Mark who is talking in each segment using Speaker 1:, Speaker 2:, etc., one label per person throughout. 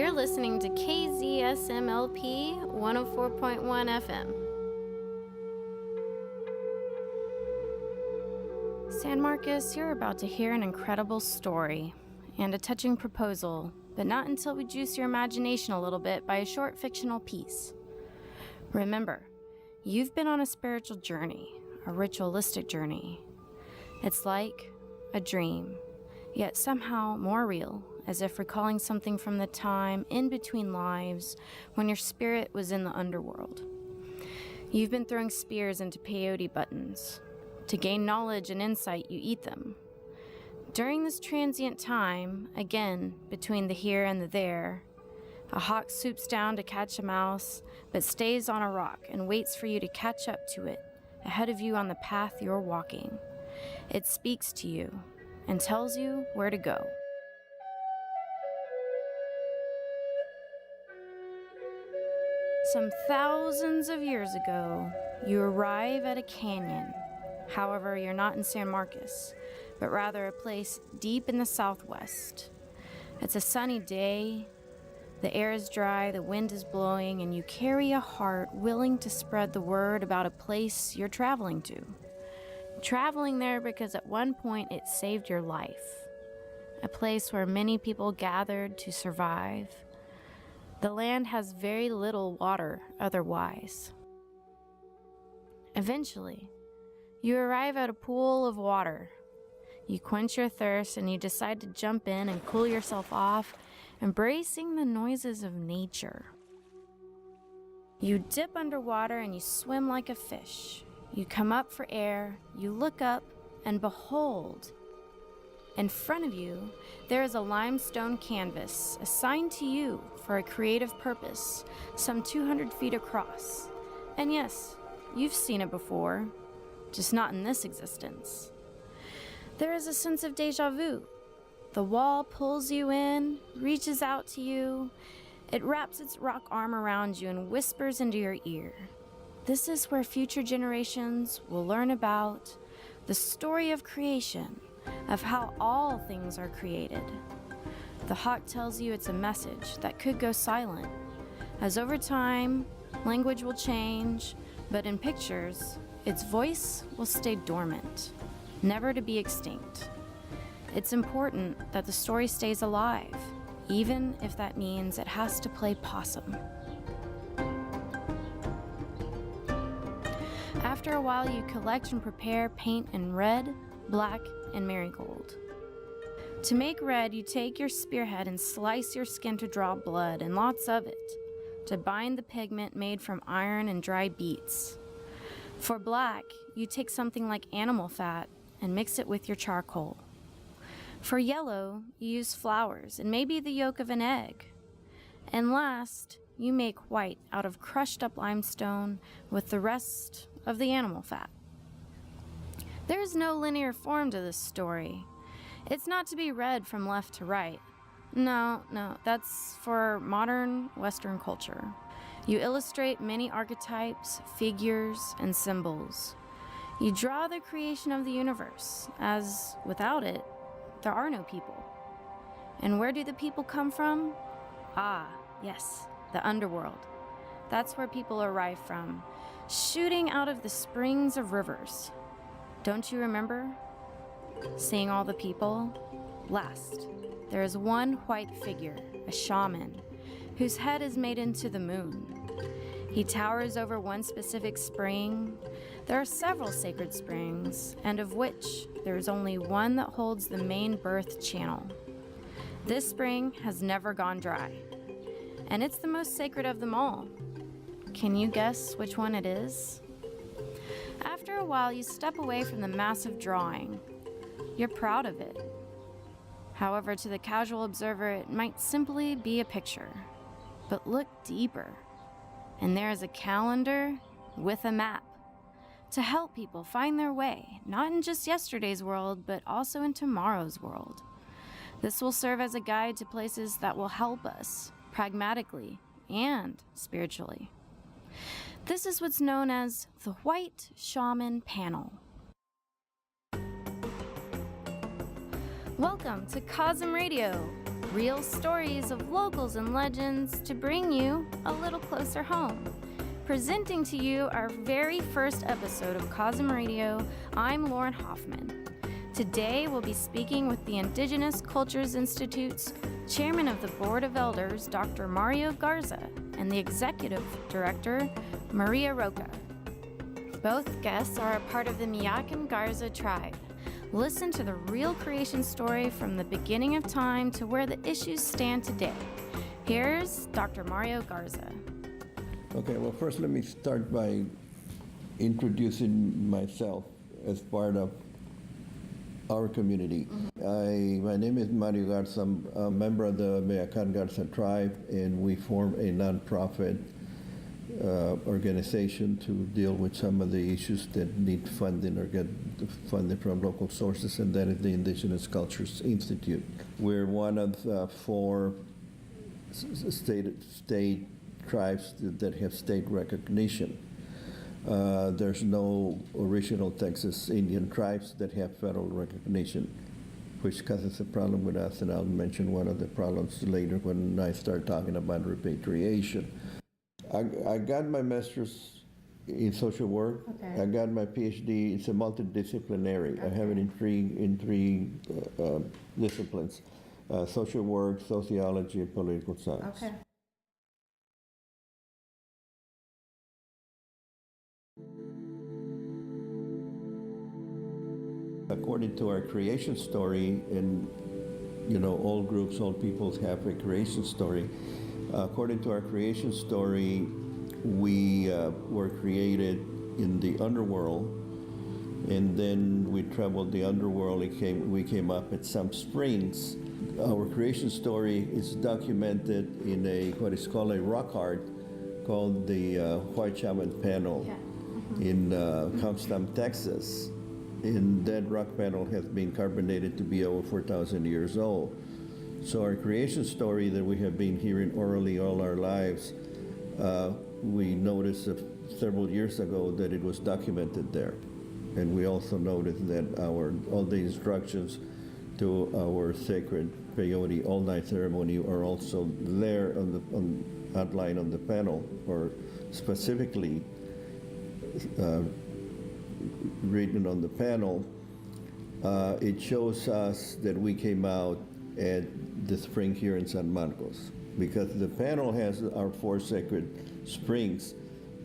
Speaker 1: You're listening to KZSM LP 104.1 FM. San Marcos, you're about to hear an incredible story and a touching proposal, but not until we juice your imagination a little bit by a short fictional piece. Remember, you've been on a spiritual journey, a ritualistic journey. It's like a dream, yet somehow more real, as if recalling something from the time in between lives when your spirit was in the underworld. You've been throwing spears into peyote buttons. To gain knowledge and insight, you eat them. During this transient time, again, between the here and the there, a hawk swoops down to catch a mouse, but stays on a rock and waits for you to catch up to it, ahead of you on the path you're walking. It speaks to you and tells you where to go. Some thousands of years ago, you arrive at a canyon. However, you're not in San Marcos, but rather a place deep in the southwest. It's a sunny day, the air is dry, the wind is blowing, and you carry a heart willing to spread the word about a place you're traveling to. Traveling there because at one point it saved your life. A place where many people gathered to survive. The land has very little water otherwise. Eventually, you arrive at a pool of water. You quench your thirst and you decide to jump in and cool yourself off, embracing the noises of nature. You dip underwater and you swim like a fish. You come up for air, you look up, and behold, in front of you, there is a limestone canvas assigned to you for a creative purpose, some 200 feet across. And yes, you've seen it before, just not in this existence. There is a sense of déjà vu. The wall pulls you in, reaches out to you. It wraps its rock arm around you and whispers into your ear. This is where future generations will learn about the story of creation, of how all things are created. The hawk tells you it's a message that could go silent, as over time, language will change, but in pictures, its voice will stay dormant, never to be extinct. It's important that the story stays alive, even if that means it has to play possum. After a while, you collect and prepare paint in red, black, and marigold. To make red, you take your spearhead and slice your skin to draw blood, and lots of it, to bind the pigment made from iron and dry beets. For black, you take something like animal fat and mix it with your charcoal. For yellow, you use flowers and maybe the yolk of an egg. And last, you make white out of crushed up limestone with the rest of the animal fat. There is no linear form to this story. It's not to be read from left to right. No, that's for modern Western culture. You illustrate many archetypes, figures, and symbols. You draw the creation of the universe, as without it, there are no people. And where do the people come from? Ah, yes, the underworld. That's where people arrive from, shooting out of the springs of rivers. Don't you remember? Seeing all the people? Last, there is one white figure, a shaman, whose head is made into the moon. He towers over one specific spring. There are several sacred springs, and of which there is only one that holds the main birth channel. This spring has never gone dry, and it's the most sacred of them all. Can you guess which one it is? After a while, you step away from the massive drawing. You're proud of it. However, to the casual observer, it might simply be a picture. But look deeper, and there is a calendar with a map to help people find their way, not in just yesterday's world, but also in tomorrow's world. This will serve as a guide to places that will help us, pragmatically and spiritually. This is what's known as the White Shaman Panel. Welcome to COSMRadio, Real stories of locals and legends to bring you a little closer home. Presenting to you our very first episode of COSMRadio, I'm Lauren Hoffman. Today we'll be speaking with the Indigenous Cultures Institute's Chairman of the Board of Elders, Dr. Mario Garza, and the Executive Director, Maria Rocha. Both guests are a part of the Miyakan Garza tribe. Listen to the real creation story from the beginning of time to where the issues stand today. Here's Dr. Mario Garza.
Speaker 2: Okay, well, first let me start by introducing myself as part of our community. My name is Mario Garza. I'm a member of the Miyakan Garza tribe, and we form a nonprofit organization to deal with some of the issues that need funding or get funded from local sources, and that is the Indigenous Cultures Institute. We're one of 4 state tribes that have state recognition. There's no original Texas Indian tribes that have federal recognition, which causes a problem with us, and I'll mention one of the problems later when I start talking about repatriation. I got my master's in social work. Okay. I got my PhD. It's a multidisciplinary. Okay. I have it in three disciplines: social work, sociology, and political science. Okay. According to our creation story, and all groups, all peoples have a creation story. According to our creation story, we were created in the underworld, and then we traveled the underworld. We came up at some springs. Our creation story is documented in what is called a rock art called the White Shaman Panel in Comstock, Texas. And that rock panel has been carbonated to be over 4,000 years old. So our creation story that we have been hearing orally all our lives, we noticed several years ago that it was documented there. And we also noticed that all the instructions to our sacred peyote all-night ceremony are also there outlined on the panel, or specifically written on the panel. It shows us that we came out at the spring here in San Marcos, because the panel has our 4 sacred springs: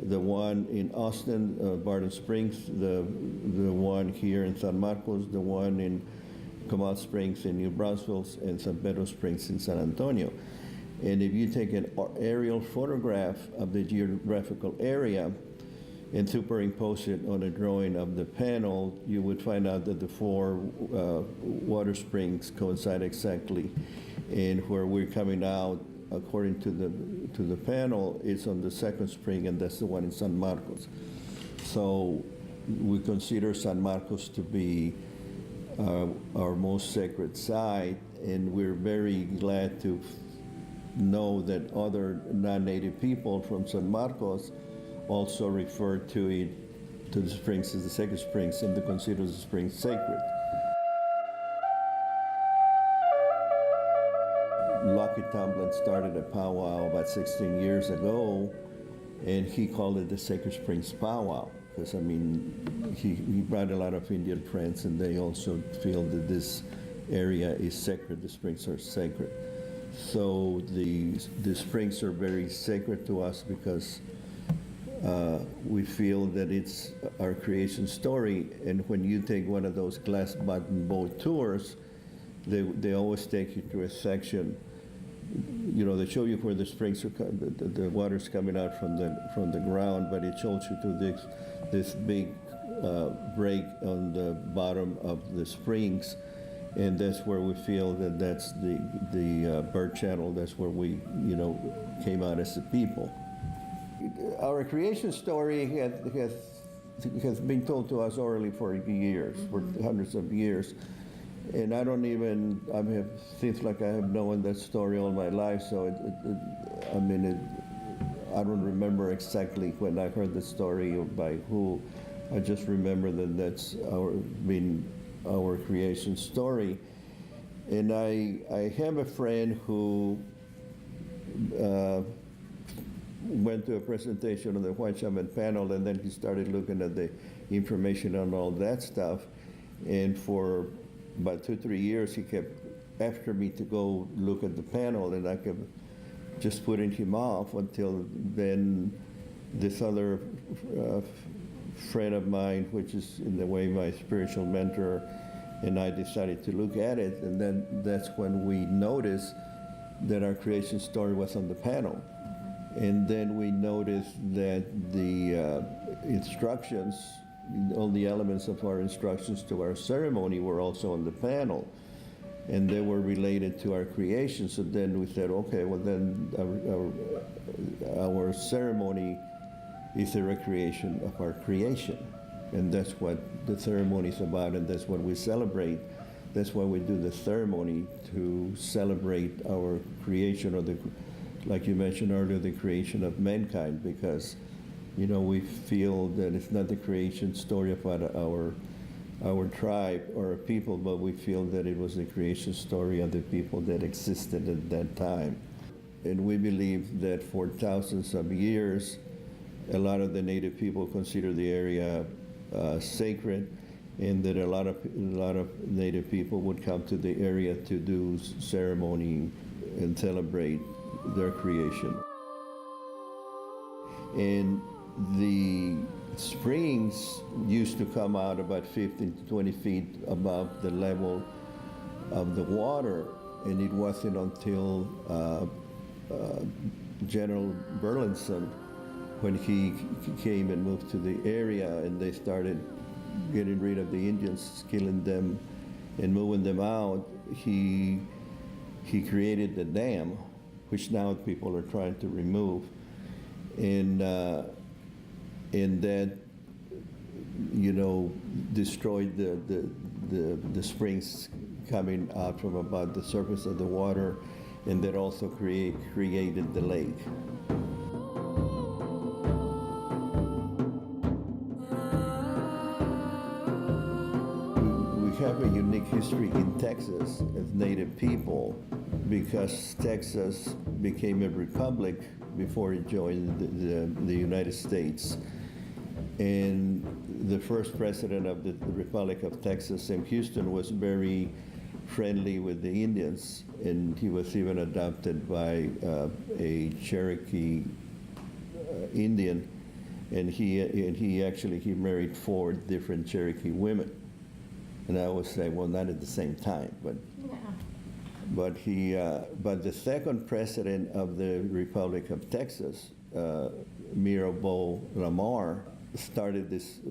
Speaker 2: the one in Austin, Barton Springs, the one here in San Marcos, the one in Comal Springs in New Braunfels, and San Pedro Springs in San Antonio. And if you take an aerial photograph of the geographical area and superimpose it on a drawing of the panel, you would find out that the 4 water springs coincide exactly. And where we're coming out, according to the panel, is on the 2nd spring, and that's the one in San Marcos. So we consider San Marcos to be our most sacred site, and we're very glad to know that other non-native people from San Marcos also refer to the springs as the sacred springs, and to consider the springs sacred. Lucky Tomlin started a powwow about 16 years ago, and he called it the Sacred Springs Powwow, because he brought a lot of Indian friends, and they also feel that this area is sacred, the springs are sacred. So the springs are very sacred to us because we feel that it's our creation story. And when you take one of those glass bottom boat tours, they always take you to a section. They show you where the springs are, the water's coming out from the ground, but it shows you to this big break on the bottom of the springs, and that's where we feel that that's the birth channel. That's where we came out as a people. Our creation story has been told to us orally for years, for hundreds of years. And seems like I have known that story all my life, so I don't remember exactly when I heard the story or by who. I just remember that that's been our creation story. And I have a friend who went to a presentation on the White Shaman panel, and then he started looking at the information on all that stuff. And for about 2-3 years, he kept after me to go look at the panel, and I kept just putting him off until then this other friend of mine, which is in a way my spiritual mentor, and I decided to look at it, and then that's when we noticed that our creation story was on the panel. And then we noticed that the instructions, all the elements of our instructions to our ceremony were also on the panel, and they were related to our creation. So then we said, okay, well then our ceremony is a recreation of our creation. And that's what the ceremony is about, and that's what we celebrate. That's why we do the ceremony, to celebrate our creation, or the, like you mentioned earlier, the creation of mankind, because, you know, we feel that it's not the creation story about our tribe or our people, but we feel that it was the creation story of the people that existed at that time. And we believe that for thousands of years, a lot of the native people consider the area sacred, and that a lot of native people would come to the area to do ceremony and celebrate their creation. And the springs used to come out about 15 to 20 feet above the level of the water, and it wasn't until General Burleson, when he came and moved to the area and they started getting rid of the Indians, killing them and moving them out, he created the dam, which now people are trying to remove. And that, you know, destroyed the springs coming out from about the surface of the water, and that also created the lake. We have a unique history in Texas as Native people, because Texas became a republic before it joined the United States. And the first president of the Republic of Texas, Sam Houston, was very friendly with the Indians, and he was even adopted by a Cherokee Indian, and he actually married 4 different Cherokee women. And I always say, well, not at the same time, but yeah. But the second president of the Republic of Texas, Mirabeau Lamar, started this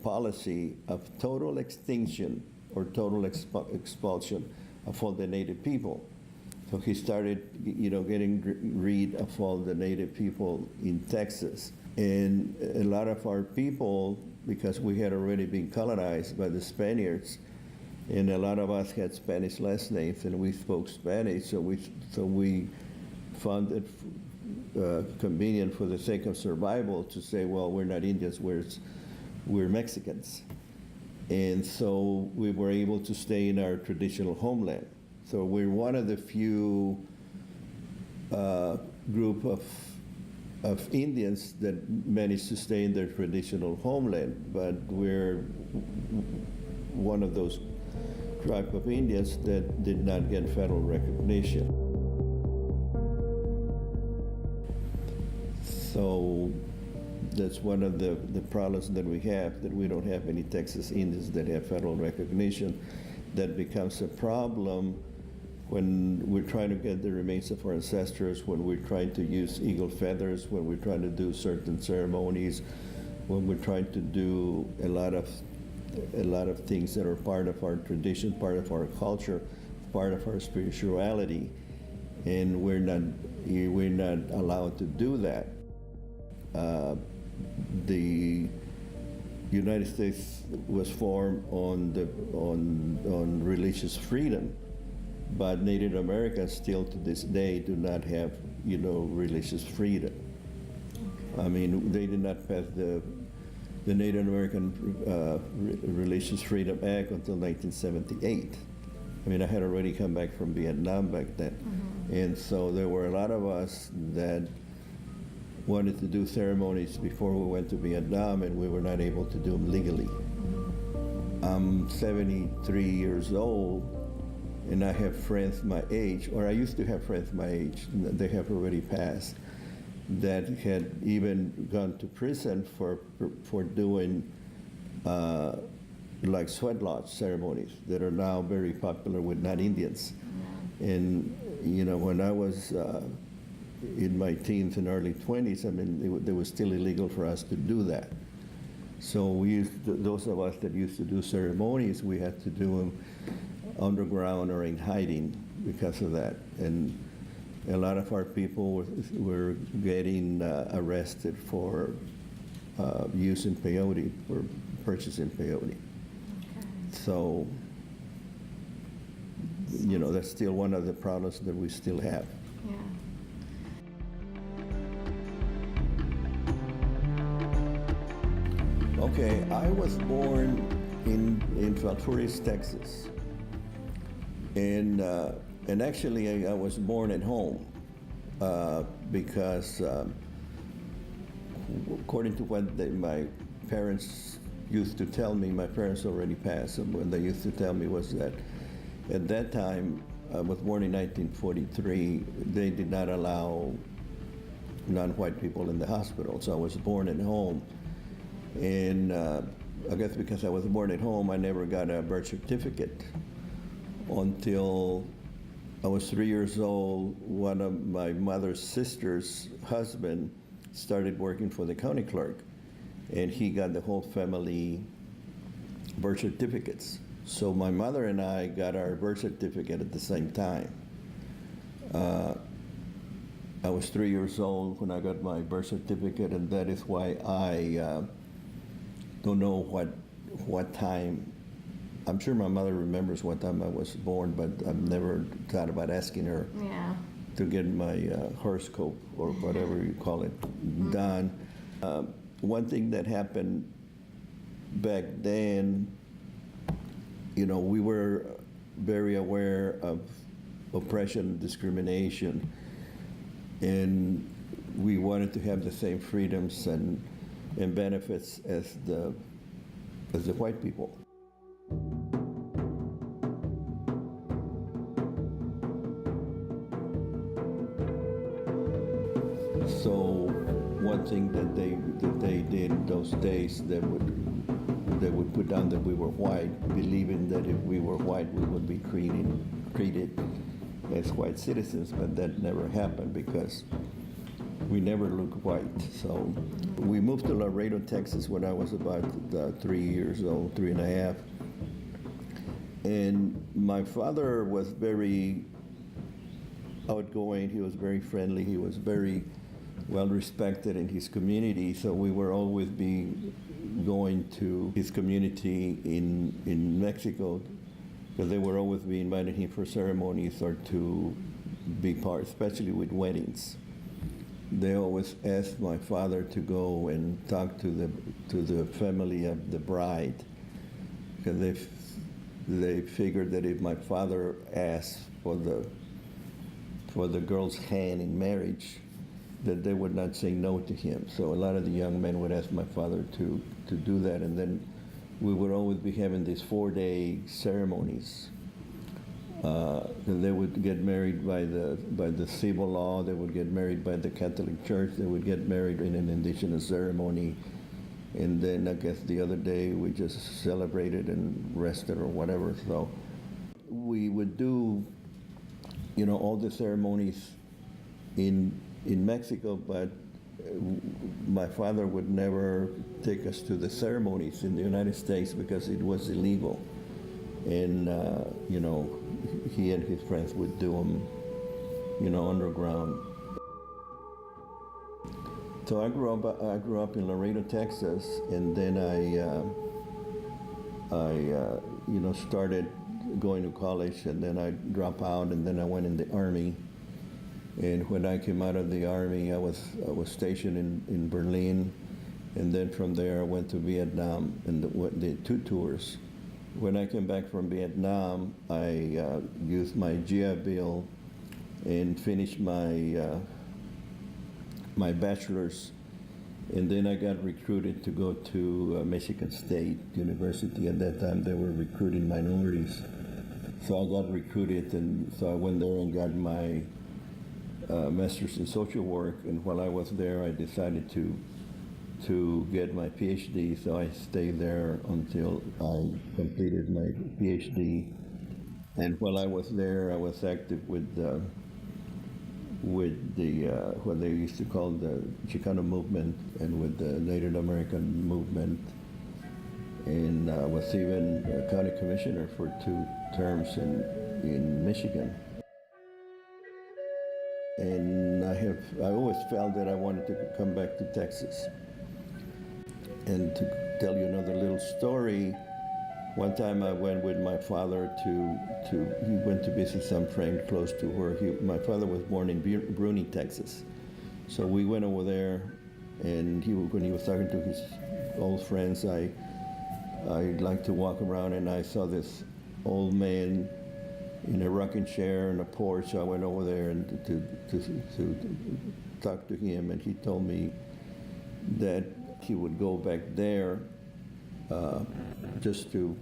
Speaker 2: policy of total extinction or total expulsion of all the native people. So he started, you know, getting rid of all the native people in Texas. And a lot of our people, because we had already been colonized by the Spaniards, and a lot of us had Spanish last names, and we spoke Spanish, so we found it convenient, for the sake of survival, to say, well, we're not Indians, we're Mexicans. And so we were able to stay in our traditional homeland. So we're one of the few group of Indians that managed to stay in their traditional homeland, but we're one of those tribe of Indians that did not get federal recognition. So that's one of the problems that we have, that we don't have any Texas Indians that have federal recognition. That becomes a problem when we're trying to get the remains of our ancestors, when we're trying to use eagle feathers, when we're trying to do certain ceremonies, when we're trying to do a lot of things that are part of our tradition, part of our culture, part of our spirituality, and we're not allowed to do that. The United States was formed on religious freedom, but Native Americans still to this day do not have, you know, religious freedom. Okay. I mean, they did not pass the Native American Religious Freedom Act until 1978. I mean, I had already come back from Vietnam back then. And so there were a lot of us that wanted to do ceremonies before we went to Vietnam, and we were not able to do them legally. I'm 73 years old, and I have friends my age, or I used to have friends my age, they have already passed, that had even gone to prison for doing like sweat lodge ceremonies that are now very popular with non-Indians. And you know, when I was in my teens and early 20s, I mean, it was still illegal for us to do that. So we used to, those of us that used to do ceremonies, we had to do them underground or in hiding because of that. And a lot of our people were getting arrested for using peyote, or purchasing peyote. So, you know, that's still one of the problems that we still have.
Speaker 1: Yeah.
Speaker 2: Okay, I was born in Falfurrias, Texas. And actually I was born at home because according to what my parents used to tell me, my parents already passed, and what they used to tell me was that at that time, I was born in 1943, they did not allow non-white people in the hospital, so I was born at home. And I guess because I was born at home, I never got a birth certificate until I was 3 years old. One of my mother's sister's husband started working for the county clerk, and he got the whole family birth certificates. So my mother and I got our birth certificate at the same time. I was 3 years old when I got my birth certificate, and that is why I don't know what time. I'm sure my mother remembers what time I was born, but I've never thought about asking her to get my horoscope or whatever you call it done. One thing that happened back then, you know, we were very aware of oppression and discrimination, and we wanted to have the same freedoms and benefits as the white people. So one thing that they did those days, they would put down that we were white, believing that if we were white, we would be treated as white citizens, but that never happened because we never looked white. So we moved to Laredo, Texas when I was about 3 years old, 3.5. And my father was very outgoing, he was very friendly, he was very well respected in his community, so we were always going to his community in Mexico, because they would always be inviting him for ceremonies or to be part, especially with weddings. They always asked my father to go and talk to the family of the bride, because they figured that if my father asked for the girl's hand in marriage, that they would not say no to him. So a lot of the young men would ask my father to do that, and then we would always be having these 4-day ceremonies. They would get married by the civil law, they would get married by the Catholic Church, they would get married in an indigenous ceremony, and then I guess the other day we just celebrated and rested or whatever. So we would do, you know, all the ceremonies in Mexico, but my father would never take us to the ceremonies in the United States because it was illegal. And, you know, he and his friends would do them, you know, underground. So I grew up in Laredo, Texas, and then I you know, started going to college, and then I dropped out, and then I went in the Army. And when I came out of the Army, I was stationed in Berlin, and then from there I went to Vietnam and did 2 tours. When I came back from Vietnam, I used my GI Bill and finished my bachelor's, and then I got recruited to go to Michigan State University. At that time, they were recruiting minorities. So I got recruited, and so I went there and got my master's in social work. And while I was there, I decided to get my PhD. So I stayed there until I completed my PhD. And while I was there, I was active with the what they used to call the Chicano movement, and with the Native American movement. And I was even a county commissioner for 2 terms in Michigan. And I always felt that I wanted to come back to Texas. And to tell you another little story, one time I went with my father he went to visit some friend close to where my father was born in Bruni, Texas. So we went over there, and when he was talking to his old friends, I liked to walk around, and I saw this old man in a rocking chair on a porch. So I went over there and to talk to him, and he told me that he would go back there just to,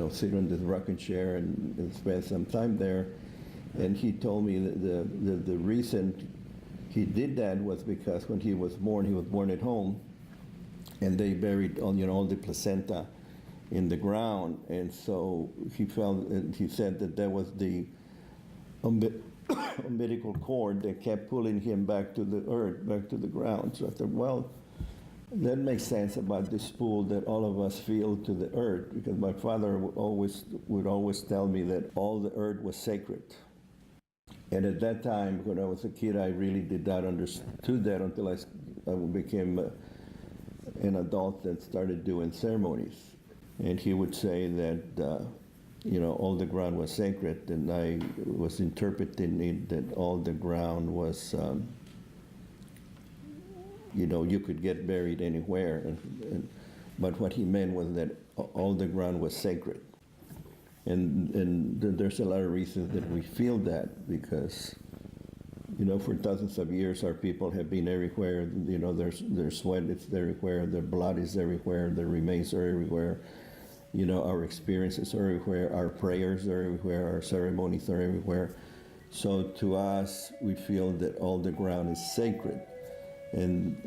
Speaker 2: sit on this rocking chair and spend some time there. And he told me that the reason he did that was because when he was born at home, and they buried all the placenta in the ground, and so he said that was the umbilical cord that kept pulling him back to the earth, back to the ground. So I thought, well, that makes sense about this pull that all of us feel to the earth, because my father would always tell me that all the earth was sacred. And at that time, when I was a kid, I really did not understood that until I became an adult and started doing ceremonies. And he would say that, all the ground was sacred, and I was interpreting it that all the ground was, you could get buried anywhere. But what he meant was that all the ground was sacred. And there's a lot of reasons that we feel that, because, for thousands of years, our people have been everywhere. Their sweat is everywhere, their blood is everywhere, their remains are everywhere. Our experiences are everywhere, our prayers are everywhere, our ceremonies are everywhere. So to us, we feel that all the ground is sacred. And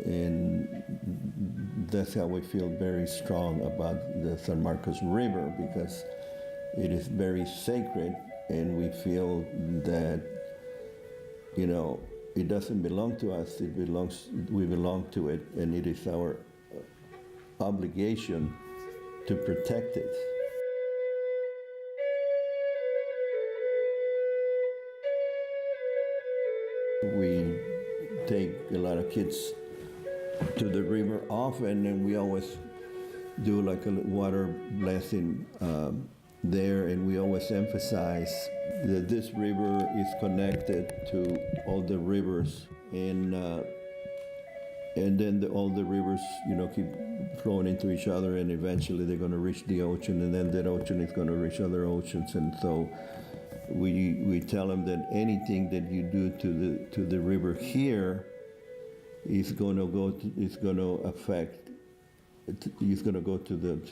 Speaker 2: that's how we feel very strong about the San Marcos River, because it is very sacred, and we feel that, it doesn't belong to us, we belong to it, and it is our obligation to protect it. We take a lot of kids to the river often, and we always do like a water blessing there, and we always emphasize that this river is connected to all the rivers, and then all the rivers, keep flowing into each other, and eventually they're going to reach the ocean, and then that ocean is going to reach other oceans. And so we tell them that anything that you do to the river here is going to go to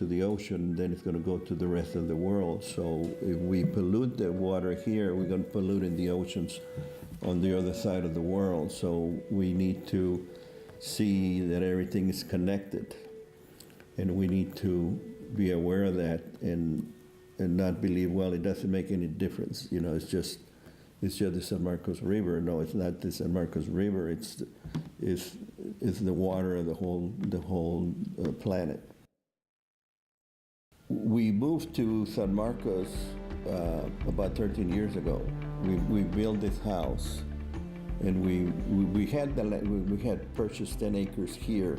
Speaker 2: the ocean, then it's going to go to the rest of the world. So if we pollute the water here, we're going to pollute in the oceans on the other side of the world. So we need to see that everything is connected, and we need to be aware of that, and not believe, well, it doesn't make any difference. It's just the San Marcos River. No, it's not the San Marcos River. It's the water of the whole planet. We moved to San Marcos about 13 years ago. We built this house, and we had purchased 10 acres here,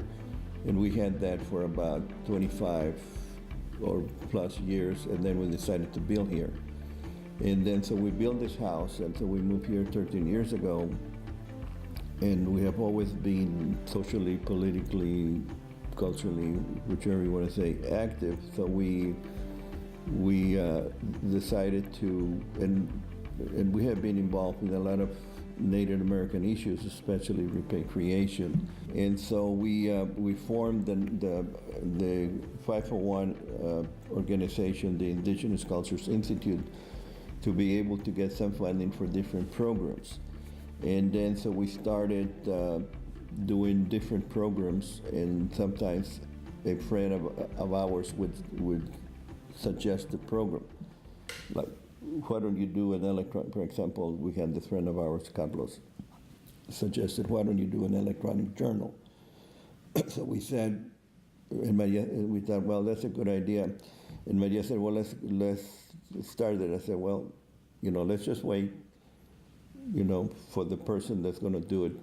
Speaker 2: and we had that for about 25 or plus years, and then we decided to build here. And then so we built this house, and so we moved here 13 years ago. And we have always been socially, politically, culturally, whichever you want to say, active. So we we decided to, and we have been involved in a lot of Native American issues, especially repatriation. And so we formed the 501 organization, the Indigenous Cultures Institute, to be able to get some funding for different programs. And then so we started doing different programs, and sometimes a friend of ours would suggest a program. Like, why don't you do an electronic, for example, we had this friend of ours, Carlos, suggested, why don't you do an electronic journal? So we said, and we thought, well, that's a good idea. And Maria said, well, let's start it. I said, well, let's just wait, for the person that's going to do it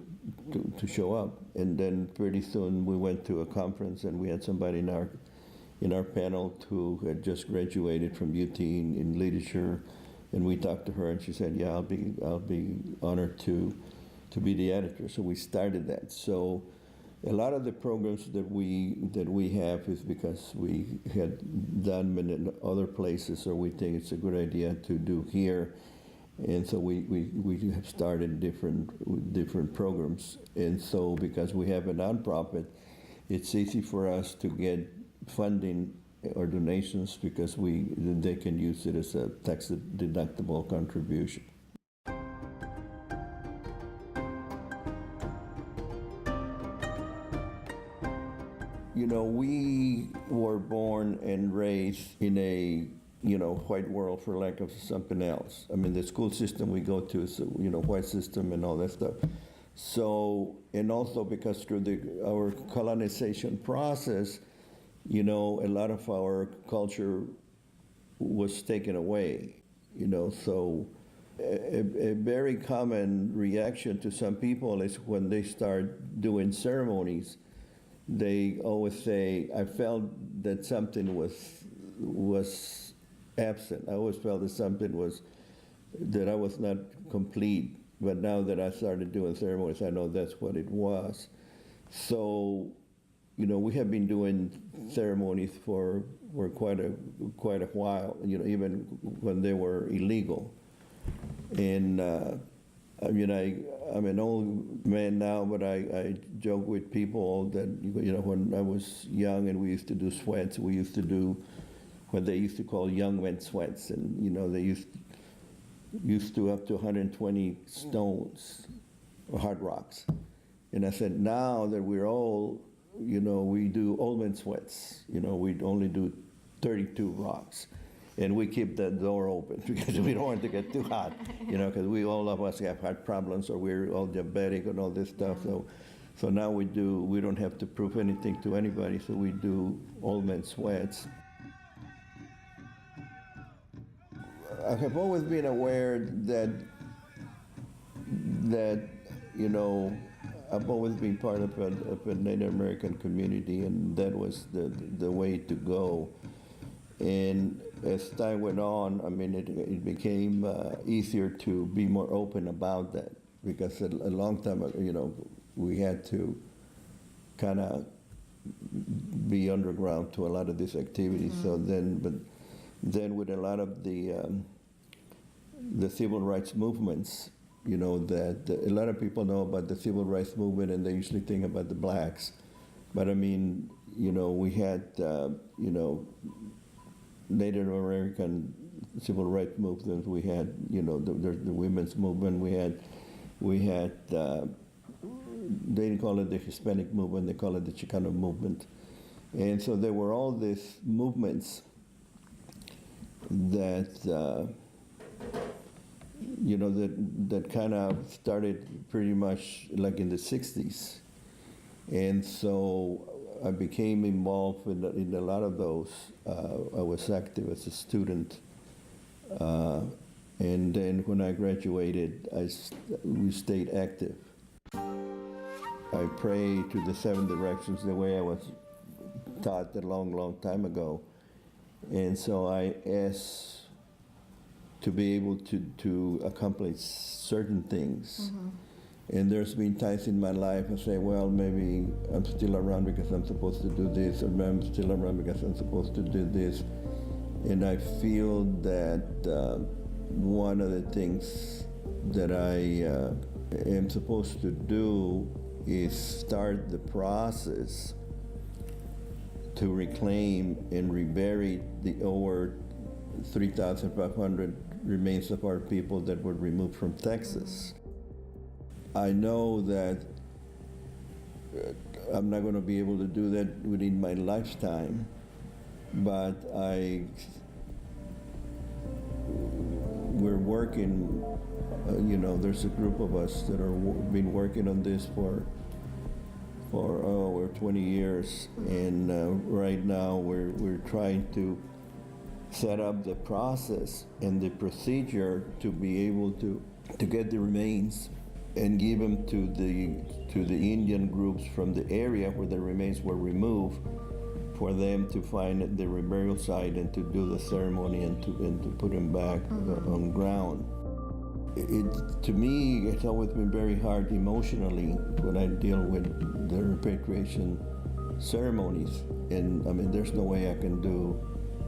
Speaker 2: to show up. And then pretty soon we went to a conference, and we had somebody in our panel who had just graduated from UT in literature, and we talked to her, and she said, yeah, I'll be honored to be the editor. So we started that. So a lot of the programs that we have is because we had done them in other places, or we think it's a good idea to do here. And so we have started different programs. And so because we have a nonprofit, it's easy for us to get funding or donations because they can use it as a tax-deductible contribution. We were born and raised in a white world, for lack of something else. I mean, the school system we go to is white system and all that stuff. So, and also because through our colonization process, a lot of our culture was taken away, so a very common reaction to some people is when they start doing ceremonies, they always say, I felt that something was absent. I always felt that that I was not complete, but now that I started doing ceremonies, I know that's what it was. So, we have been doing ceremonies for quite a while, even when they were illegal. And I'm an old man now, but I joke with people that, when I was young and we used to do sweats, we used to do what they used to call young men sweats. And, they used to up to 120 stones or hard rocks. And I said, now that we're old, we do old men sweats. We only do 32 rocks. And we keep the door open because we don't want it to get too hot, because all of us have heart problems, or we're all diabetic and all this stuff. So now we don't have to prove anything to anybody, so we do old men sweats. I have always been aware that I've always been part of a Native American community, and that was the way to go. And as time went on, it became easier to be more open about that, because a long time ago, we had to kind of be underground to a lot of these activities. Mm-hmm. So then with a lot of the civil rights movements, that a lot of people know about the civil rights movement, and they usually think about the blacks. But we had, Native American civil rights movements. We had, the women's movement. We had. They didn't call it the Hispanic movement. They call it the Chicano movement. And so there were all these movements that, that kind of started pretty much like in the 60s. And so I became involved in a lot of those. I was active as a student. And then when I graduated, we stayed active. I prayed to the 7 directions the way I was taught a long, long time ago. And so I asked to be able to accomplish certain things. Mm-hmm. And there's been times in my life I say, well, maybe I'm still around because I'm supposed to do this, or maybe I'm still around because I'm supposed to do this. And I feel that one of the things that I am supposed to do is start the process to reclaim and rebury the over 3,500 remains of our people that were removed from Texas. I know that I'm not going to be able to do that within my lifetime, but we're working, there's a group of us that are been working on this for over 20 years, and right now we're trying to set up the process and the procedure to be able to get the remains and give them to the Indian groups from the area where the remains were removed, for them to find the burial site and to do the ceremony and to put them back on ground. To me, it's always been very hard emotionally when I deal with the repatriation ceremonies. And I mean, there's no way I can do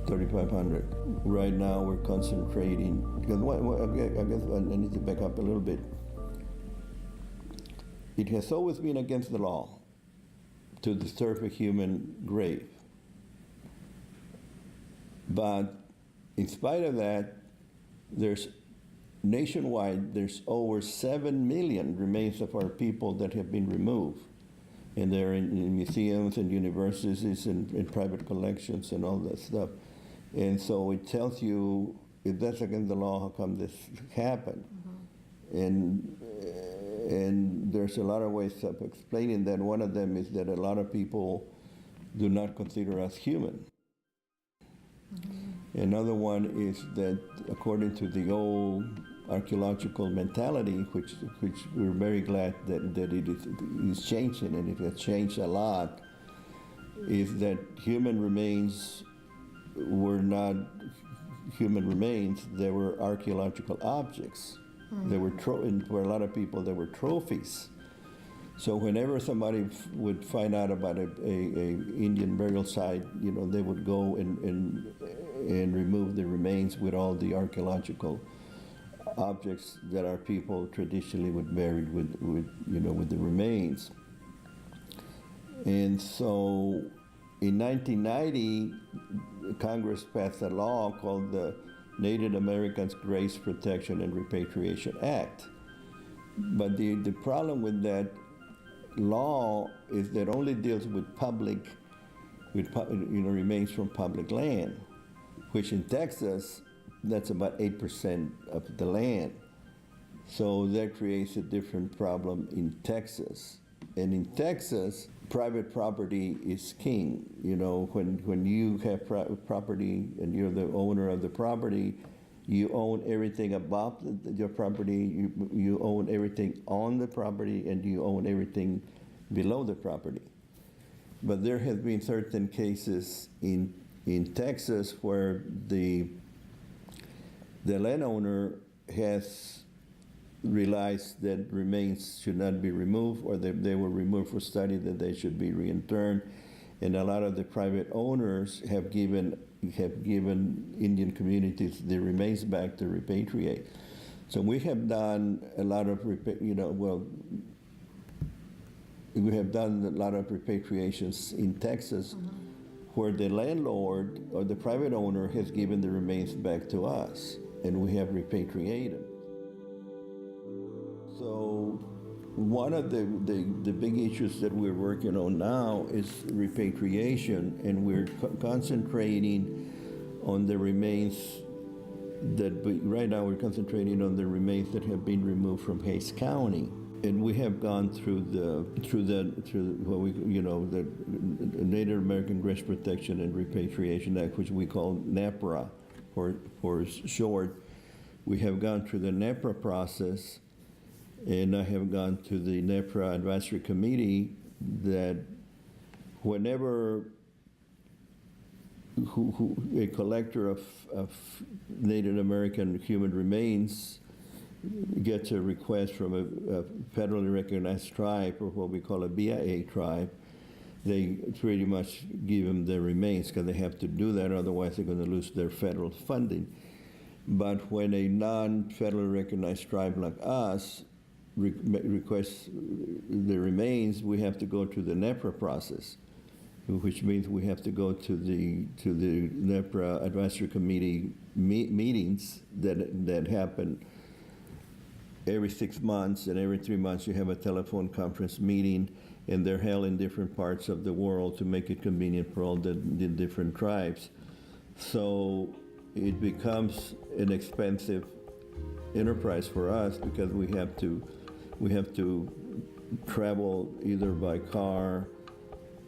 Speaker 2: 3,500. Right now, we're concentrating, because I guess I need to back up a little bit. It has always been against the law to disturb a human grave. But in spite of that, nationwide, there's over 7 million remains of our people that have been removed. And they're in museums and universities and in private collections and all that stuff. And so it tells you, if that's against the law, how come this happened? And there's a lot of ways of explaining that. One of them is that a lot of people do not consider us human. Another one is that according to the old archaeological mentality, which we're very glad that it is changing, and it has changed a lot, is that human remains were not human remains, they were archaeological objects. They were, for a lot of people, they were trophies. So whenever somebody would find out about a Indian burial site, they would go and remove the remains with all the archaeological objects that our people traditionally would bury with the remains. And so in 1990, Congress passed a law called the Native Americans Graves Protection and Repatriation Act. But the problem with that law is that only deals with remains from public land, which in Texas, that's about 8% of the land. So that creates a different problem in Texas. And in Texas, private property is king. When you have property and you're the owner of the property, you own everything above your property, you own everything on the property, and you own everything below the property. But there have been certain cases in Texas where the landowner has realized that remains should not be removed, or that they were removed for study, that they should be reinterred. And a lot of the private owners have given Indian communities the remains back to repatriate. So we have done a lot of repatriations in Texas, where the landlord or the private owner has given the remains back to us, and we have repatriated. So one of the big issues that we're working on now is repatriation, and we're concentrating on the remains right now we're concentrating on the remains that have been removed from Hays County. And we have gone through the Native American Graves Protection and Repatriation Act, which we call NAPRA for short. We have gone through the NAPRA process, and I have gone to the NAPRA Advisory Committee, that whenever a collector of Native American human remains gets a request from a federally recognized tribe, or what we call a BIA tribe, they pretty much give them their remains because they have to do that, otherwise they're going to lose their federal funding. But when a non-federally recognized tribe like us requests the remains, we have to go to the NEPRA process, which means we have to go to the NEPRA Advisory Committee meetings that happen every 6 months, and every 3 months you have a telephone conference meeting, and they're held in different parts of the world to make it convenient for all the different tribes. So it becomes an expensive enterprise for us because we have to travel either by car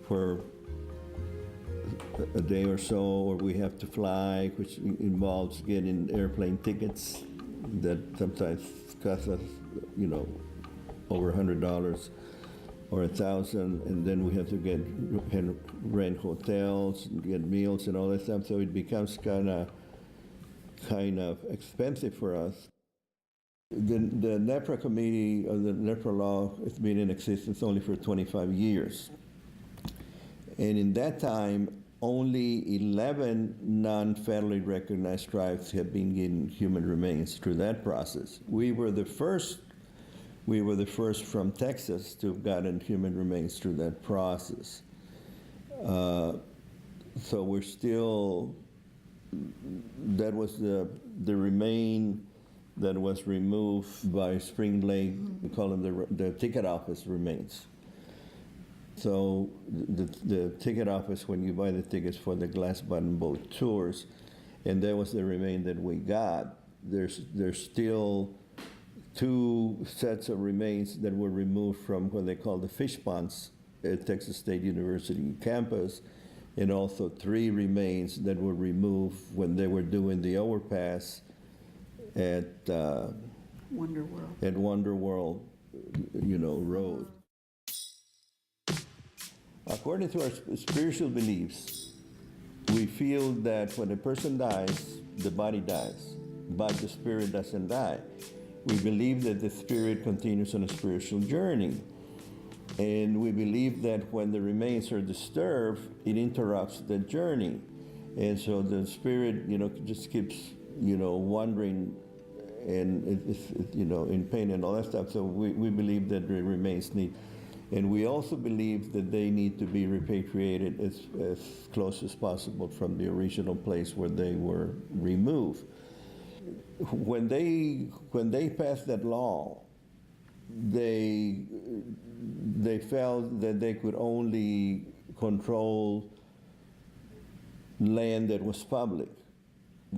Speaker 2: for a day or so, or we have to fly, which involves getting airplane tickets that sometimes cost us, over $100 or $1,000, and then we have to rent hotels, get meals, and all that stuff. So it becomes kind of expensive for us. The NEPRA committee, or the NEPRA law, has been in existence only for 25 years. And in that time, only 11 non-federally recognized tribes have been given human remains through that process. We were the first from Texas to have gotten human remains through that process. So we're still, that was the remain that was removed by Spring Lake. We call them the ticket office remains. So the ticket office, when you buy the tickets for the glass bottom boat tours, and that was the remain that we got. There's still 2 sets of remains that were removed from what they call the fish ponds at Texas State University campus, and also 3 remains that were removed when they were doing the overpass at
Speaker 3: Wonder World.
Speaker 2: At Wonder World, road. According to our spiritual beliefs, we feel that when a person dies, the body dies, but the spirit doesn't die. We believe that the spirit continues on a spiritual journey. And we believe that when the remains are disturbed, it interrupts the journey. And so the spirit, just keeps, wandering and, in pain and all that stuff. So we believe that the remains need. And we also believe that they need to be repatriated as close as possible from the original place where they were removed. When they passed that law, they felt that they could only control land that was public.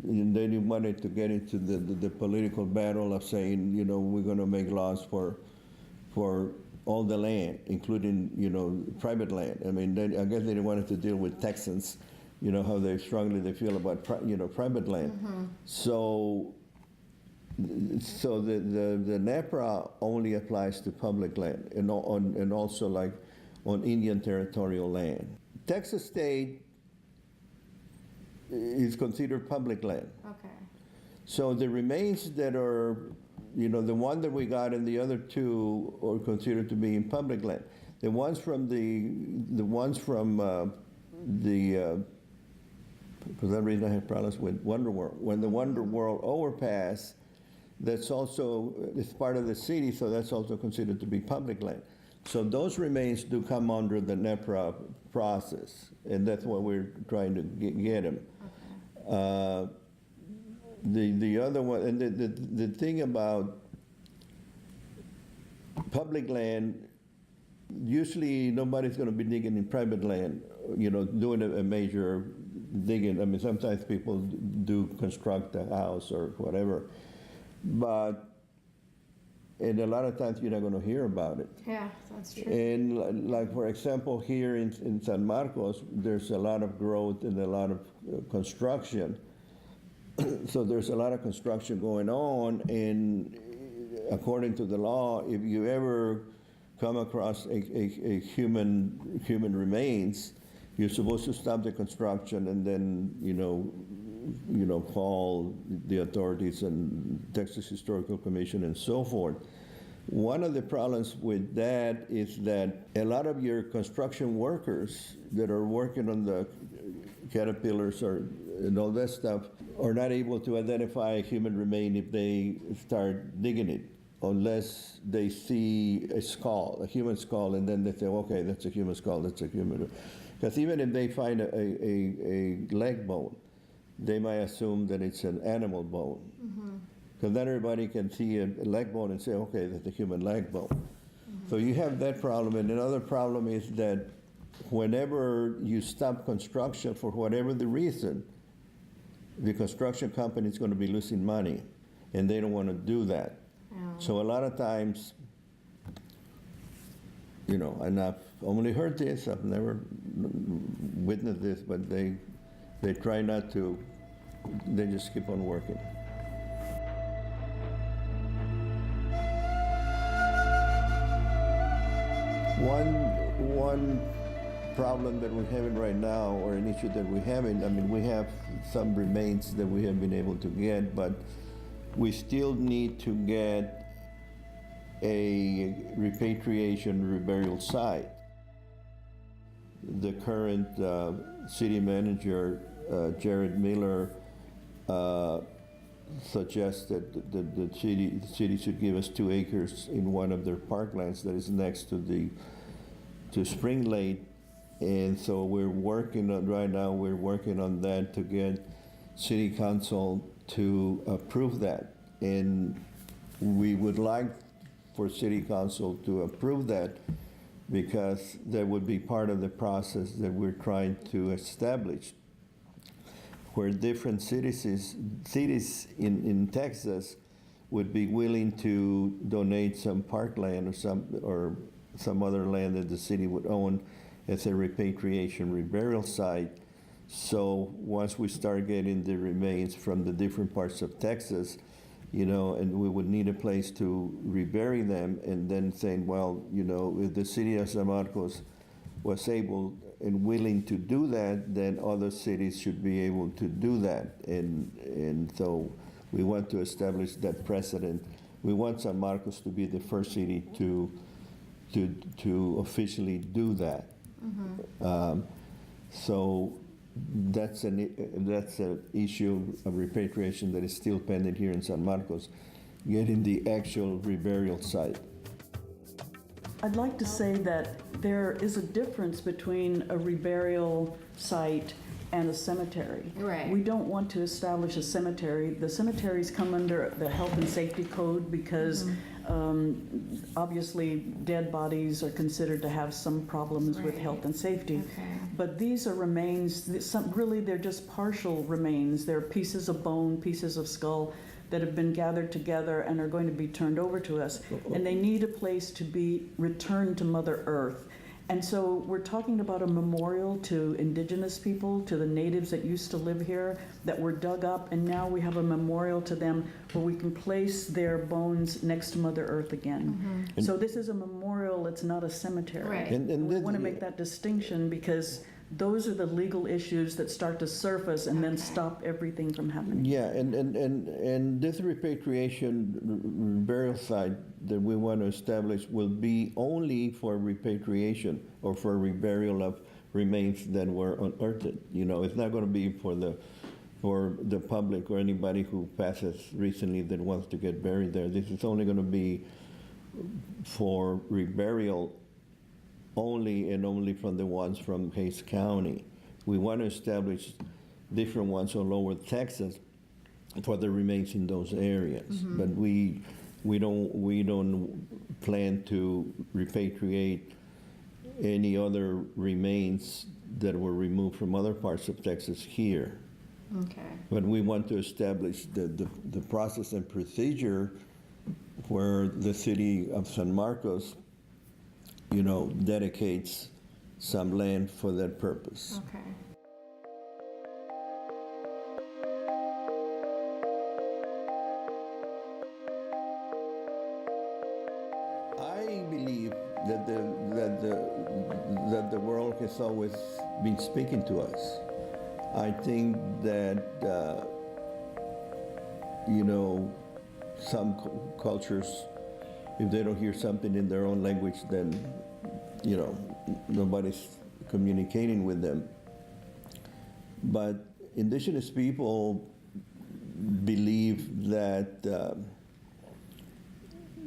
Speaker 2: And they didn't want it to get into the political battle of saying, we're going to make laws for all the land, including, private land. I mean, I guess they didn't want it to deal with Texans, how strongly they feel about, private land. Mm-hmm. So the NEPRA only applies to public land and also like on Indian territorial land. Texas State is considered public land. Okay. So the remains that are, the one that we got and the other 2 are considered to be in public land. The ones from for that reason I have problems with Wonder World. When the Wonder World overpass, that's also, it's part of the city, so that's also considered to be public land. So those remains do come under the NEPRA process, and that's what we're trying to get them. Okay. The other one, and the thing about public land, usually nobody's going to be digging in private land, doing a major digging. I mean, sometimes people do construct a house or whatever, and a lot of times you're not going to hear about it.
Speaker 1: Yeah, that's true.
Speaker 2: And like, for example, here in San Marcos, there's a lot of growth and a lot of construction. So there's a lot of construction going on, and according to the law, if you ever come across a human remains, you're supposed to stop the construction and then, call the authorities and Texas Historical Commission and so forth. One of the problems with that is that a lot of your construction workers that are working on the caterpillars and all that stuff are not able to identify a human remain if they start digging it, unless they see a skull, a human skull, and then they say, okay, that's a human skull, that's a human. Because even if they find a leg bone, they might assume that it's an animal bone. Because then everybody can see a leg bone and say, okay, that's a human leg bone. So you have that problem. And another problem is that whenever you stop construction for whatever the reason, the construction company is going to be losing money, and they don't want to do that. So a lot of times, you know, and I've only heard this, I've never witnessed this, but they try not to, they just keep on working. One problem that we're having right now, or an issue that we're having, I mean, we have some remains that we have been able to get, but we still need to get a repatriation reburial site. The current city manager, Jared Miller, suggested that the city should give us 2 acres in one of their parklands that is next to Spring Lake. And so we're working on, right now, we're working on that to get city council to approve that. And we would like for city council to approve that, because that would be part of the process that we're trying to establish, where different cities in Texas would be willing to donate some parkland or some other land that the city would own as a repatriation reburial site. So once we start getting the remains from the different parts of Texas, you know, and we would need a place to rebury them, and then saying, well, you know, if the city of San Marcos was able and willing to do that, then other cities should be able to do that. And so we want to establish that precedent. We want San Marcos to be the first city to officially do that. So that's an issue of repatriation that is still pending here in San Marcos, getting the actual reburial site.
Speaker 3: I'd like to say that there is a difference between a reburial site and a cemetery.
Speaker 1: Right.
Speaker 3: We don't want to establish a cemetery. The cemeteries come under the health and safety code because obviously dead bodies are considered to have some problems with health and safety. But these are remains, really they're just partial remains. They're pieces of bone, pieces of skull that have been gathered together and are going to be turned over to us. And they need a place to be returned to Mother Earth. And so we're talking about a memorial to indigenous people, to the natives that used to live here, that were dug up, and now we have a memorial to them where we can place their bones next to Mother Earth again. So this is a memorial, it's not a cemetery.
Speaker 1: Right.
Speaker 3: And we want to make that distinction, because those are the legal issues that start to surface and then stop everything from happening.
Speaker 2: Yeah, and this repatriation burial site that we want to establish will be only for repatriation or for reburial of remains that were unearthed. You know, it's not going to be for the public or anybody who passes recently that wants to get buried there. This is only going to be for reburial only, and only from the ones from Hays County. We want to establish different ones on Lower Texas for the remains in those areas. But we don't plan to repatriate any other remains that were removed from other parts of Texas here.
Speaker 1: Okay.
Speaker 2: But we want to establish the process and procedure where the city of San Marcos, you know, dedicates some land for that purpose.
Speaker 1: Okay.
Speaker 2: I believe that the world has always been speaking to us. I think that you know, some cultures if they don't hear something in their own language, then, you know, nobody's communicating with them. But indigenous people believe that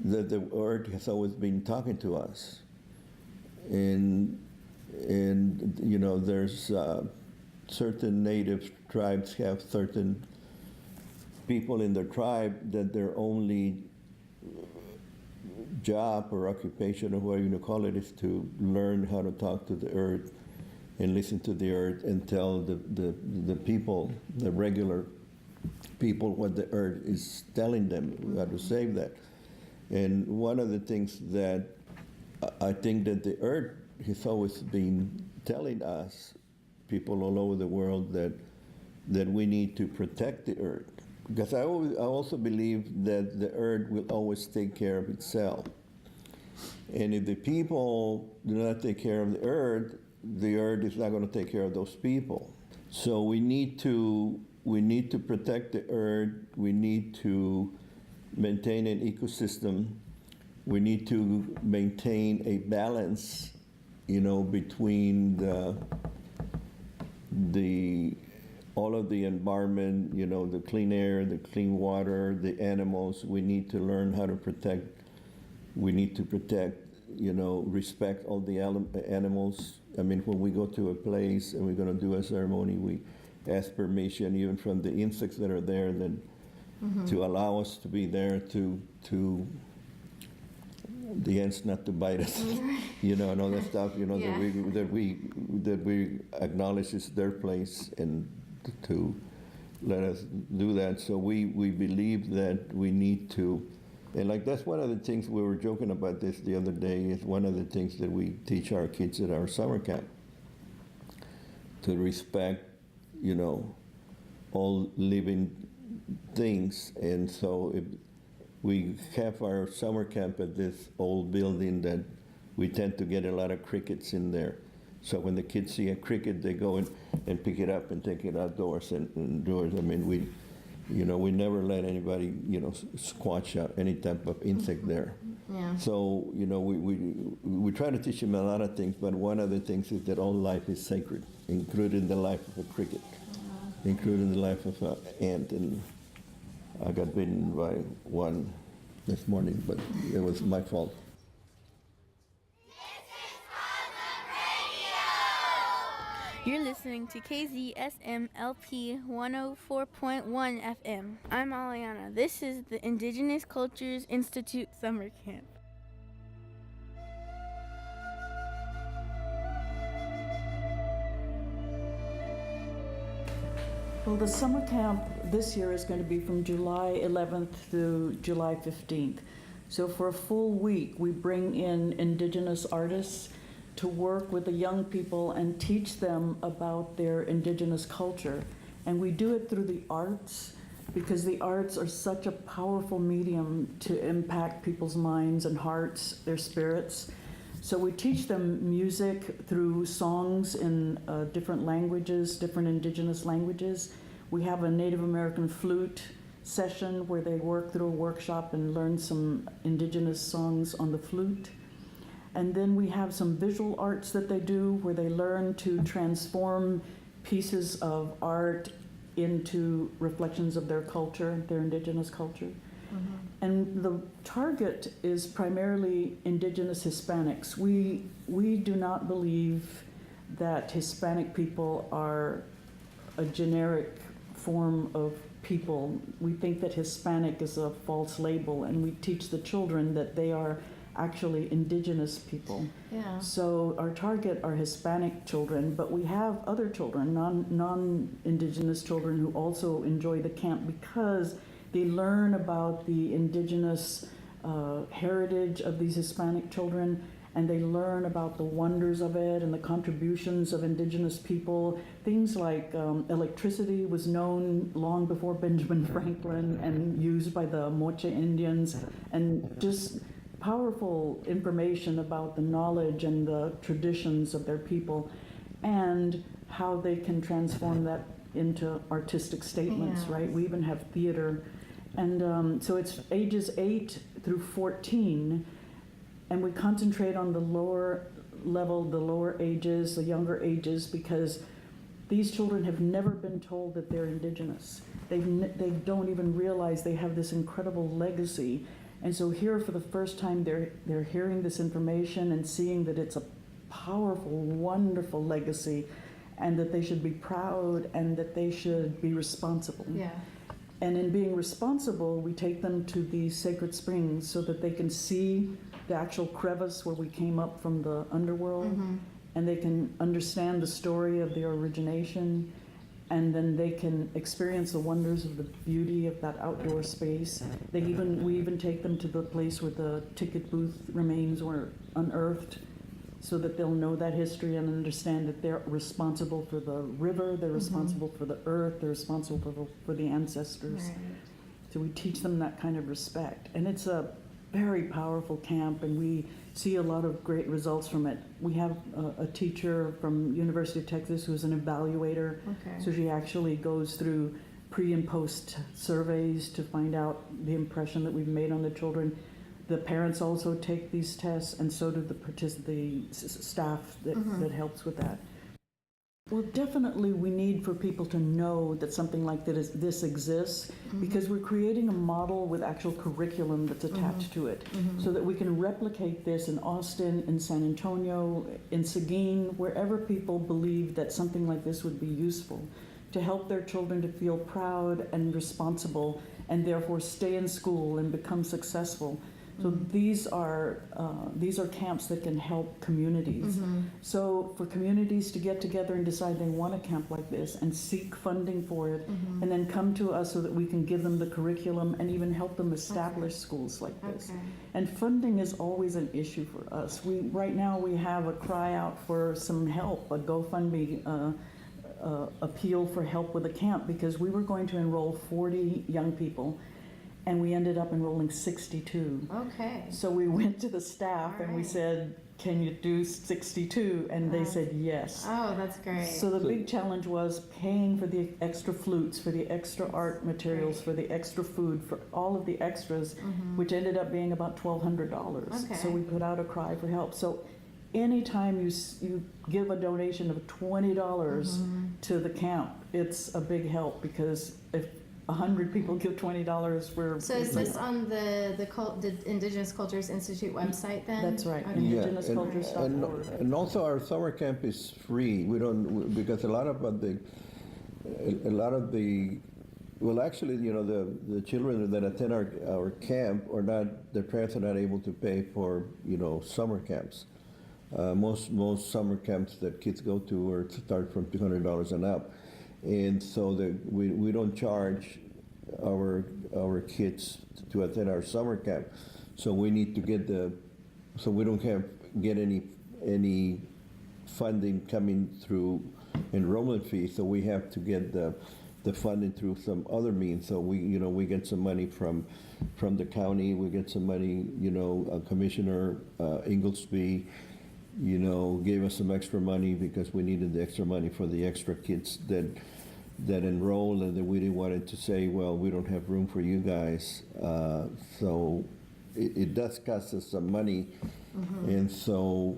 Speaker 2: that the earth has always been talking to us, and you know, there's certain native tribes have certain people in their tribe that their only job or occupation, or whatever you call it, is to learn how to talk to the earth and listen to the earth and tell the people, the regular people, what the earth is telling them, how to save that. And one of the things that I think that the earth has always been telling us, people all over the world, that we need to protect the earth. Because I also believe that the earth will always take care of itself. And if the people do not take care of the earth is not going to take care of those people. So we need to protect the earth. We need to maintain an ecosystem. We need to maintain a balance, you know, between all of the environment, you know, the clean air, the clean water, the animals. We need to learn how to protect. We need to protect, you know, respect all the animals. I mean, when we go to a place and we're going to do a ceremony, we ask permission even from the insects that are there, then to allow us to be there, to the ants not to bite us, you know, and all that stuff, you know, that we acknowledge is their place, and to let us do that. So we believe that we need to, and like that's one of the things, we were joking about this the other day, is one of the things that we teach our kids at our summer camp, to respect, you know, all living things. And so if we have our summer camp at this old building that we tend to get a lot of crickets in there. So when the kids see a cricket, they go and pick it up and take it outdoors and indoors. I mean, we never let anybody, you know, squash out any type of insect there.
Speaker 1: Yeah.
Speaker 2: So, you know, we try to teach them a lot of things, but one of the things is that all life is sacred, including the life of a cricket, including the life of an ant. And I got bitten by one this morning, but it was my fault.
Speaker 4: You're listening to KZSM LP 104.1 FM. I'm Aliana. This is the Indigenous Cultures Institute Summer Camp.
Speaker 3: Well, the summer camp this year is going to be from July 11th through July 15th. So for a full week, we bring in indigenous artists to work with the young people and teach them about their indigenous culture. And we do it through the arts, because the arts are such a powerful medium to impact people's minds and hearts, their spirits. So we teach them music through songs in different languages, different indigenous languages. We have a Native American flute session where they work through a workshop and learn some indigenous songs on the flute. And then we have some visual arts that they do where they learn to transform pieces of art into reflections of their culture, their indigenous culture. Mm-hmm. And the target is primarily indigenous Hispanics. We do not believe that Hispanic people are a generic form of people. We think that Hispanic is a false label, and we teach the children that they are actually indigenous people.
Speaker 1: Yeah.
Speaker 3: So our target are Hispanic children, but we have other children, non-indigenous children, who also enjoy the camp because they learn about the indigenous heritage of these Hispanic children, and they learn about the wonders of it and the contributions of indigenous people. Things like electricity was known long before Benjamin Franklin and used by the Moche Indians, and just powerful information about the knowledge and the traditions of their people and how they can transform that into artistic statements,
Speaker 1: Yes.
Speaker 3: right? We even have theater. And so it's ages 8 through 14, and we concentrate on the lower level, the lower ages, the younger ages, because these children have never been told that they're indigenous. They don't even realize they have this incredible legacy. And so here for the first time, they're hearing this information and seeing that it's a powerful, wonderful legacy, and that they should be proud and that they should be responsible.
Speaker 1: Yeah.
Speaker 3: And in being responsible, we take them to these sacred springs so that they can see the actual crevice where we came up from the underworld, and they can understand the story of their origination, and then they can experience the wonders of the beauty of that outdoor space. We even take them to the place where the ticket booth remains were unearthed, so that they'll know that history and understand that they're responsible for the river, they're responsible for the earth, they're responsible for the ancestors.
Speaker 1: Right.
Speaker 3: So we teach them that kind of respect. And it's a very powerful camp, and we see a lot of great results from it. We have a teacher from University of Texas who's an evaluator.
Speaker 1: Okay.
Speaker 3: So she actually goes through pre and post surveys to find out the impression that we've made on the children. The parents also take these tests, and so do the staff that helps with that. Well, definitely we need for people to know that something like this exists, because we're creating a model with actual curriculum that's attached to it, so that we can replicate this in Austin, in San Antonio, in Seguin, wherever people believe that something like this would be useful to help their children to feel proud and responsible, and therefore stay in school and become successful. So these are camps that can help communities. So for communities to get together and decide they want a camp like this and seek funding for it, and then come to us so that we can give them the curriculum and even help them establish schools like this.
Speaker 1: Okay.
Speaker 3: And funding is always an issue for us. Right now we have a cry out for some help, a GoFundMe appeal for help with a camp, because we were going to enroll 40 young people, and we ended up enrolling 62.
Speaker 1: Okay.
Speaker 3: So we went to the staff and we said, can you do 62? And they said yes.
Speaker 1: Oh, that's great.
Speaker 3: So the big challenge was paying for the extra flutes, for the extra art materials, for the extra food, for all of the extras, which ended up being about $1,200.
Speaker 1: Okay.
Speaker 3: So we put out a cry for help. So anytime you give a donation of $20 to the camp, it's a big help, because if 100 people give $20, we're...
Speaker 1: So is this on the Indigenous Cultures Institute website then?
Speaker 3: That's right,
Speaker 1: Okay.
Speaker 3: indigenous.cultures.org.
Speaker 2: And also our summer camp is free. We don't, because a lot of the well, actually, you know, the children that attend our camp are not, their parents are not able to pay for, you know, summer camps. Most summer camps that kids go to are start from $200 and up. And so we don't charge our kids to attend our summer camp. So we need to get so we don't get any funding coming through enrollment fees. So we have to get the funding through some other means. So we get some money from the county. We get some money, Commissioner Inglesby, gave us some extra money because we needed the extra money for the extra kids that enrolled, and that we didn't want it to say, well, we don't have room for you guys. So it does cost us some money. And so,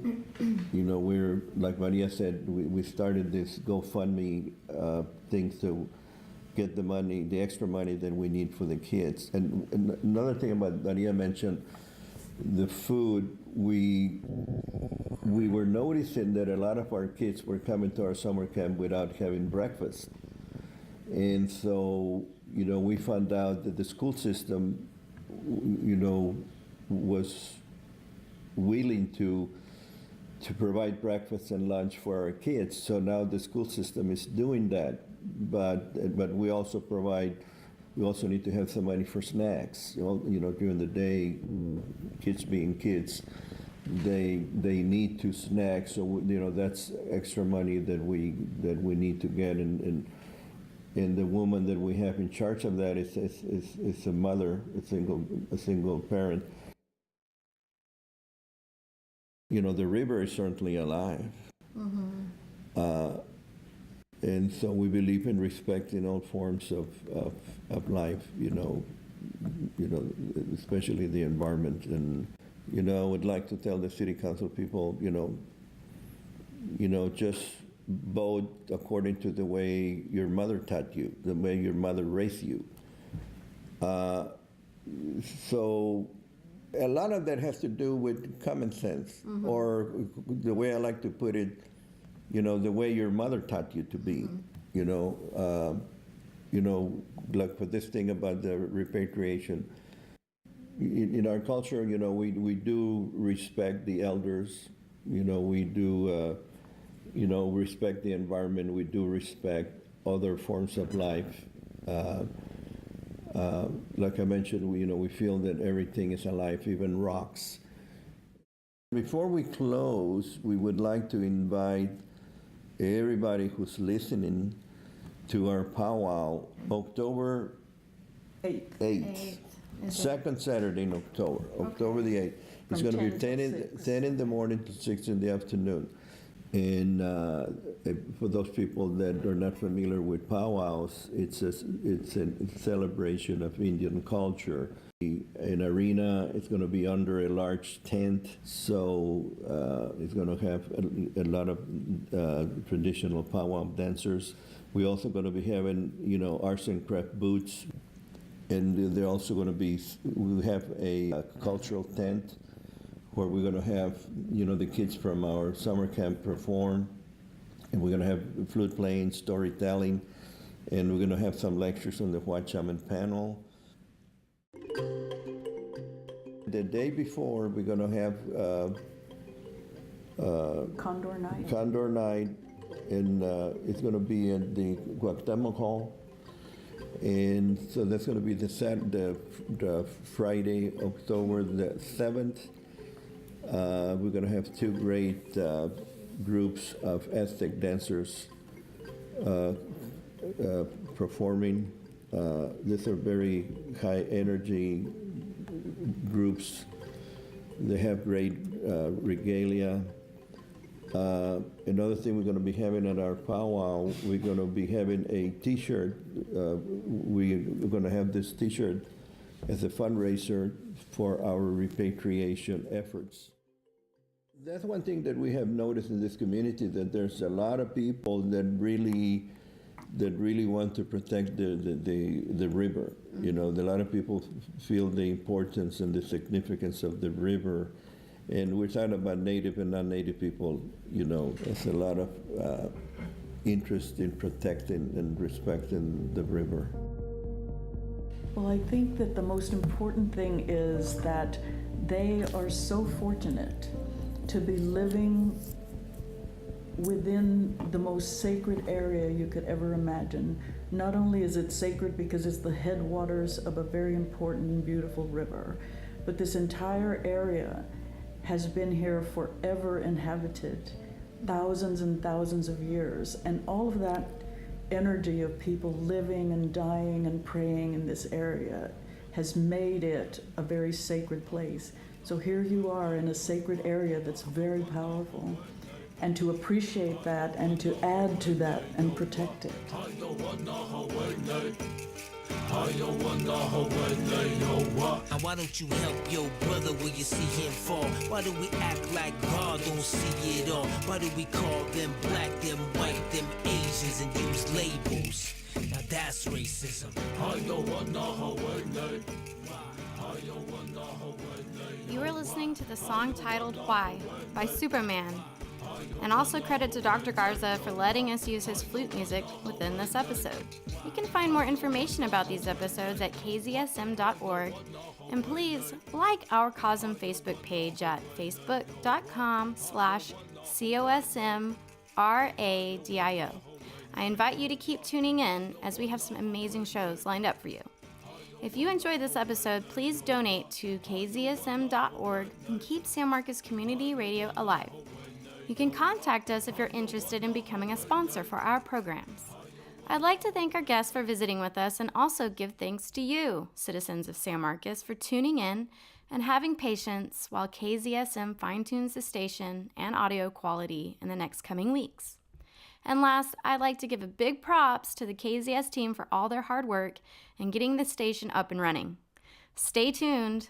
Speaker 2: we're, like Maria said, we started this GoFundMe thing to get the extra money that we need for the kids. And another thing about Maria mentioned, the food, we were noticing that a lot of our kids were coming to our summer camp without having breakfast. And so, we found out that the school system, was willing to provide breakfast and lunch for our kids. So now the school system is doing that. But we also need to have some money for snacks. During the day, kids being kids, they need to snack. So that's extra money that we need to get. And the woman that we have in charge of that is a mother, a single parent. The river is certainly alive. And so we believe in respect in all forms of life, especially the environment. And, I would like to tell the city council people, just vote according to the way your mother taught you, the way your mother raised you. So a lot of that has to do with common sense, or the way I like to put it, the way your mother taught you to be, like for this thing about the repatriation. In our culture, we do respect the elders, we do, respect the environment, we do respect other forms of life. Like I mentioned, we feel that everything is alive, even rocks. Before we close, we would like to invite everybody who's listening to our powwow, October 8th. Second Saturday in October, October the 8th. It's going to be 10 in the morning to 6 in the afternoon. And for those people that are not familiar with powwows, it's a celebration of Indian culture. An arena, it's going to be under a large tent, so it's going to have a lot of traditional powwow dancers. We're also going to be having, arts and craft booths, and they're also going to be, we have a cultural tent where we're going to have, the kids from our summer camp perform, and we're going to have flute playing, storytelling, and we're going to have some lectures on the White Shaman panel. The day before, we're going to have
Speaker 3: Condor Night.
Speaker 2: Condor Night, and it's going to be at the Guactemoc Hall. And so that's going to be the Friday, October the 7th. We're going to have two great groups of Aztec dancers performing. These are very high energy groups. They have great regalia. Another thing we're going to be having at our powwow, we're going to be having a T-shirt. We're going to have this T-shirt as a fundraiser for our repatriation efforts. That's one thing that we have noticed in this community, that there's a lot of people that really want to protect the river. A lot of people feel the importance and the significance of the river. And we're talking about native and non-native people, there's a lot of interest in protecting and respecting the river.
Speaker 3: Well, I think that the most important thing is that they are so fortunate to be living within the most sacred area you could ever imagine. Not only is it sacred because it's the headwaters of a very important and beautiful river, but this entire area has been here forever inhabited, thousands and thousands of years. And all of that energy of people living and dying and praying in this area has made it a very sacred place. So here you are in a sacred area that's very powerful. And to appreciate that and to add to that and protect it.
Speaker 5: And why don't you help your brother when you see him fall? Why do we act like God don't see it all? Why do we call them black, them white, them Asians, and use labels? Now that's racism.
Speaker 1: You are listening to the song titled Why by Supaman. And also credit to Dr. Garza for letting us use his flute music within this episode. You can find more information about these episodes at KZSM.org. And please like our COSM Facebook page at facebook.com/COSMRadio. I invite you to keep tuning in as we have some amazing shows lined up for you. If you enjoyed this episode, please donate to KZSM.org and keep San Marcos Community Radio alive. You can contact us if you're interested in becoming a sponsor for our programs. I'd like to thank our guests for visiting with us and also give thanks to you, citizens of San Marcos, for tuning in and having patience while KZSM fine-tunes the station and audio quality in the next coming weeks. And last, I'd like to give a big props to the KZS team for all their hard work in getting the station up and running. Stay tuned.